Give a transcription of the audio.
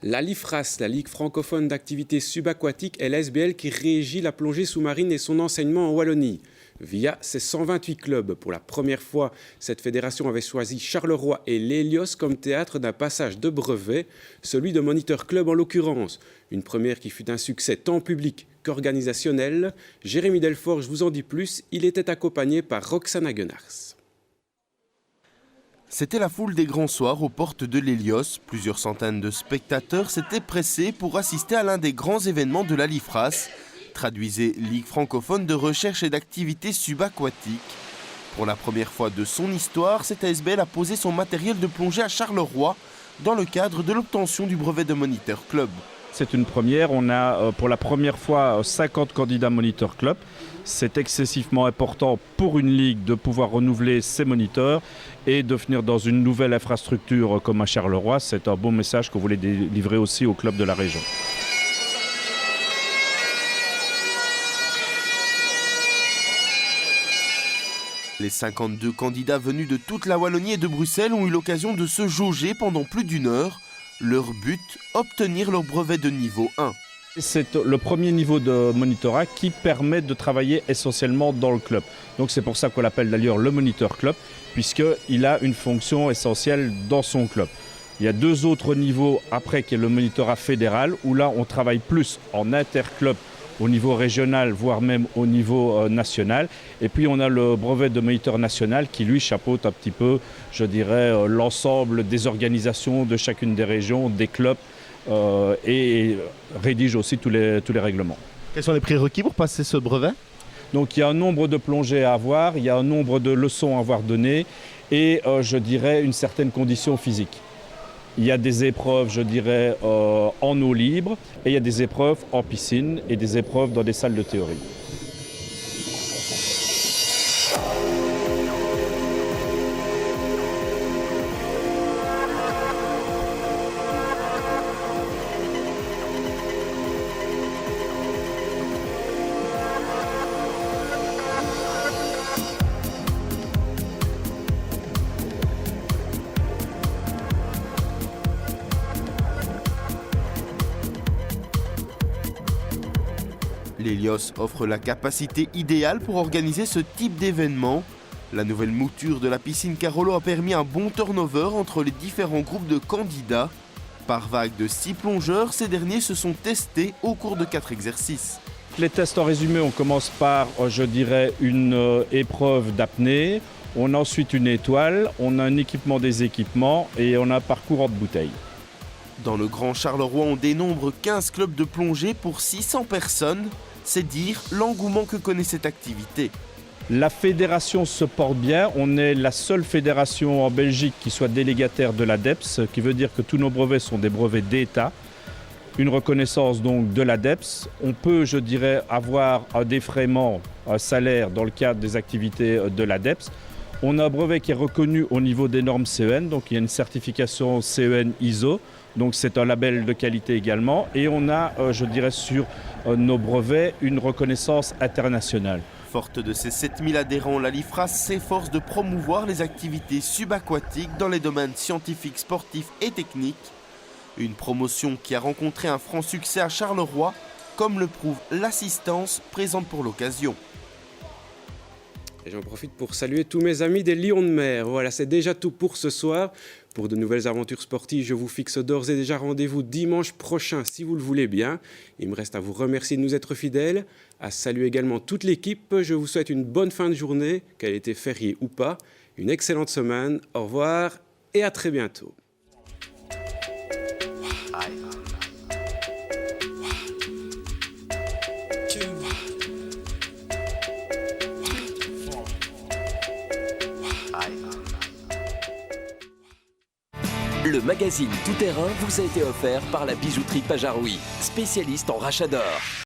La LIFRAS, la Ligue francophone d'activités subaquatiques, est l'ASBL qui régit la plongée sous-marine et son enseignement en Wallonie. Via ses 128 clubs, pour la première fois, cette fédération avait choisi Charleroi et l'Hélios comme théâtre d'un passage de brevet, celui de Moniteur Club en l'occurrence. Une première qui fut un succès tant public qu'organisationnel. Jérémy Delforge vous en dit plus, il était accompagné par Roxane Hagenars. C'était la foule des grands soirs aux portes de l'Hélios. Plusieurs centaines de spectateurs s'étaient pressés pour assister à l'un des grands événements de la LIFRAS. Traduisez Ligue francophone de recherche et d'activités subaquatiques. Pour la première fois de son histoire, cette ASBL a posé son matériel de plongée à Charleroi dans le cadre de l'obtention du brevet de Moniteur Club. C'est une première, on a pour la première fois 50 candidats Moniteur Club. C'est excessivement important pour une ligue de pouvoir renouveler ses moniteurs et de venir dans une nouvelle infrastructure comme à Charleroi. C'est un beau message qu'on voulait délivrer aussi aux clubs de la région. Les 52 candidats venus de toute la Wallonie et de Bruxelles ont eu l'occasion de se jauger pendant plus d'une heure. Leur but, obtenir leur brevet de niveau 1. C'est le premier niveau de monitorat qui permet de travailler essentiellement dans le club. Donc c'est pour ça qu'on l'appelle d'ailleurs le Moniteur Club, puisqu'il a une fonction essentielle dans son club. Il y a deux autres niveaux après qui est le monitorat fédéral, où là on travaille plus en interclub au niveau régional, voire même au niveau national. Et puis on a le brevet de moniteur national qui lui chapeaute un petit peu, je dirais, l'ensemble des organisations de chacune des régions, des clubs, et rédige aussi tous les règlements. Quels sont les prérequis pour passer ce brevet? Donc il y a un nombre de plongées à avoir, il y a un nombre de leçons à avoir données et je dirais une certaine condition physique. Il y a des épreuves, je dirais, en eau libre et il y a des épreuves en piscine et des épreuves dans des salles de théorie. L'Hélios offre la capacité idéale pour organiser ce type d'événement. La nouvelle mouture de la piscine Carolo a permis un bon turnover entre les différents groupes de candidats. Par vague de 6 plongeurs, ces derniers se sont testés au cours de 4 exercices. Les tests en résumé, on commence par, je dirais, une épreuve d'apnée. On a ensuite une étoile, on a un équipement des équipements et on a un parcours hors de bouteille. Dans le Grand Charleroi, on dénombre 15 clubs de plongée pour 600 personnes. C'est dire l'engouement que connaît cette activité. La fédération se porte bien. On est la seule fédération en Belgique qui soit délégataire de l'ADEPS, ce qui veut dire que tous nos brevets sont des brevets d'État. Une reconnaissance donc de l'ADEPS. On peut, je dirais, avoir un défraiement, un salaire dans le cadre des activités de l'ADEPS. On a un brevet qui est reconnu au niveau des normes CEN, donc il y a une certification CEN ISO, donc c'est un label de qualité également. Et on a, je dirais, sur nos brevets, une reconnaissance internationale. Forte de ses 7000 adhérents, la LIFRAS s'efforce de promouvoir les activités subaquatiques dans les domaines scientifiques, sportifs et techniques. Une promotion qui a rencontré un franc succès à Charleroi, comme le prouve l'assistance présente pour l'occasion. Et j'en profite pour saluer tous mes amis des Lions de mer. Voilà, c'est déjà tout pour ce soir. Pour de nouvelles aventures sportives, je vous fixe d'ores et déjà rendez-vous dimanche prochain, si vous le voulez bien. Il me reste à vous remercier de nous être fidèles, à saluer également toute l'équipe. Je vous souhaite une bonne fin de journée, qu'elle ait été fériée ou pas. Une excellente semaine. Au revoir et à très bientôt. Le magazine Tout Terrain vous a été offert par la bijouterie Pajaroui, spécialiste en rachat d'or.